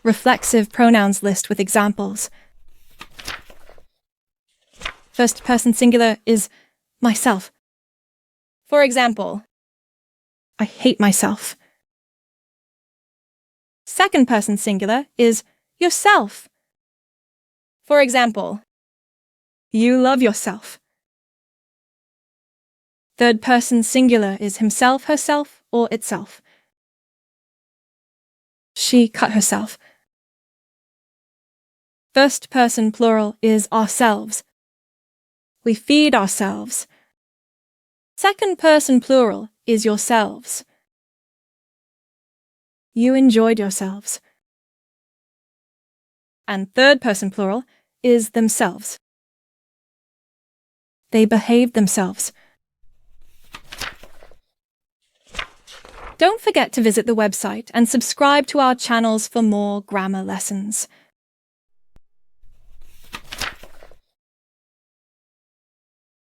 reflexive pronouns list with examples. First person singular is myself. For example, I hate myself. Second person singular is yourself. For example, you love yourself. Third person singular is himself, herself, or itself. She cut herself. First person plural is ourselves. We feed ourselves. Second person plural is yourselves. You enjoyed yourselves. And third person plural is themselves. They behaved themselves. Don't forget to visit the website and subscribe to our channels for more grammar lessons.